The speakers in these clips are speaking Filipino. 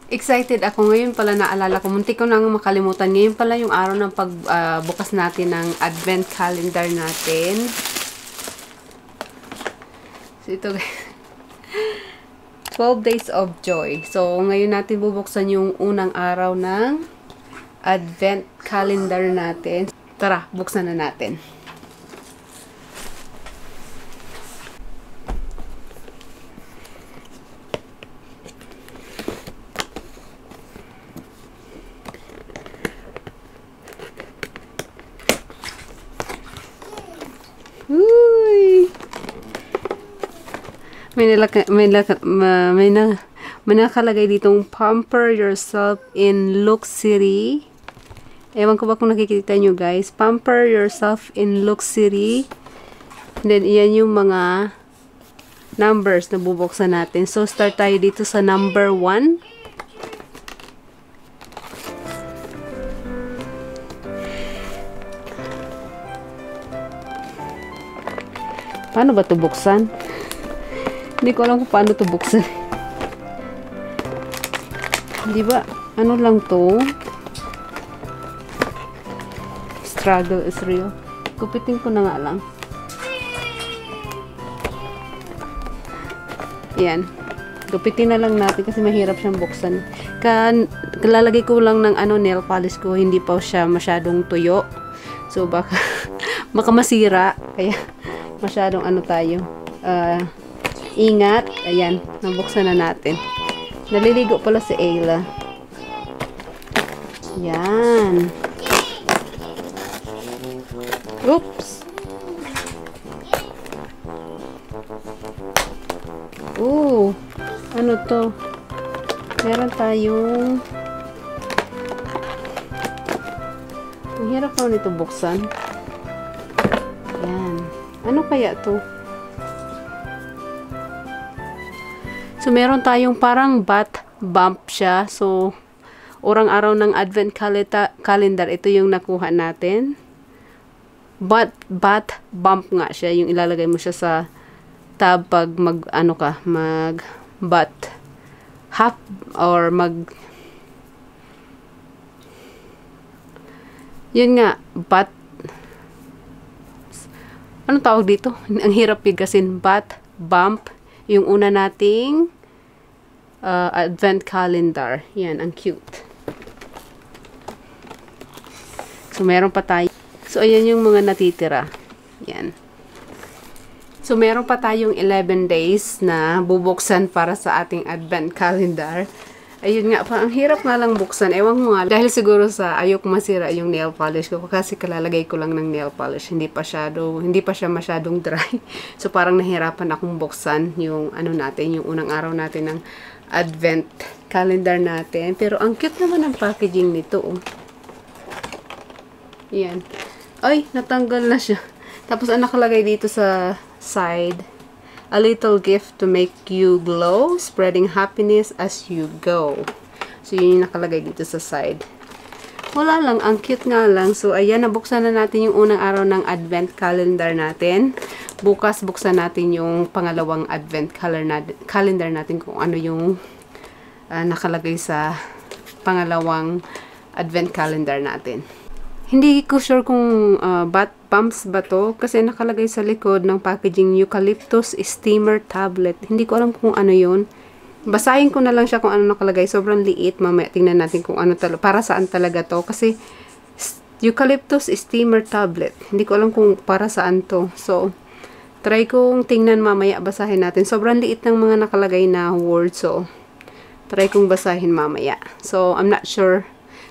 Excited ako. Ngayon pala naalala ko. Muntik ko nang makalimutan. Ngayon pala yung araw ng pagbukas natin ng advent calendar natin. So, ito 12 Days of Joy. So, ngayon natin bubuksan yung unang araw ng advent calendar natin. Tara, buksan na natin. Uy! May nakalagay ditong pamper yourself in luxury. Ewan ko ba kung nakikita nyo guys. Pamper yourself in luxury. And then, iyan yung mga numbers na bubuksan natin. So, start tayo dito sa number 1. Paano ba ito buksan? Hindi ko alam kung paano ito buksan. Di ba? Ano lang to? Struggle is real. Kupitin ko na nga lang. Yan. Gupitin na lang natin kasi mahirap siyang buksan. Kalalagay ko lang ng nail polish ko. Hindi pa siya masyadong tuyo. So, baka masira. Kaya, masyadong tayo. Ingat. Ayan. Nabuksan na natin. Naliligo pala si Ayla. Yan. Oops. Ooh. Ano to? Meron tayong ang hirap pa nito buksan. Yan. Ano kaya to? So, meron tayong parang bat bump siya. So, urang-araw ng advent calendar. Ito yung nakuha natin. Bat bump nga siya. Yung ilalagay mo siya sa tab pag bat half or yun nga, bat anong tawag dito? Ang hirap bigkasin. Bat bump. Yung una nating advent calendar. Yan, ang cute. So, meron pa tayo. So, ayan yung mga natitira. Yan. So, meron pa tayong 11 days na bubuksan para sa ating advent calendar. Ayun nga pa, ang hirap nga lang buksan. Ewan mo nga, dahil siguro sa ayok masira yung nail polish ko. Kasi kalalagay ko lang ng nail polish. Hindi pa siya masyadong dry. So, parang nahirapan akong buksan yung natin, yung unang araw natin ng advent calendar natin. Pero, ang cute naman ang packaging nito. Oh. Yan. Ay, natanggal na siya. Tapos, ang nakalagay dito sa side, a little gift to make you glow, spreading happiness as you go. So, yun yung nakalagay dito sa side. Wala lang, ang cute nga lang. So, ayan, nabuksan na natin yung unang araw ng advent calendar natin. Bukas, buksan natin yung pangalawang advent calendar natin kung ano yung nakalagay sa pangalawang advent calendar natin. Hindi ko sure kung bat pumps ba to kasi nakalagay sa likod ng packaging eucalyptus steamer tablet. Hindi ko alam kung ano yun. Basahin ko na lang siya kung ano nakalagay. Sobrang liit. Mamaya tingnan natin kung ano para saan talaga to. Kasi eucalyptus steamer tablet. Hindi ko alam kung para saan to. So, try kong tingnan mamaya. Basahin natin. Sobrang liit ng mga nakalagay na words. So, try kong basahin mamaya. So, I'm not sure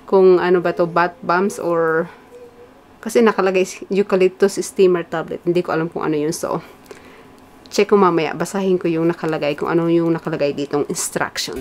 kung ano ba to, bat bombs or kasi nakalagay eucalyptus steamer tablet. Hindi ko alam kung ano yun. So, check ko mamaya. Basahin ko yung nakalagay kung ano yung nakalagay ditong instruction.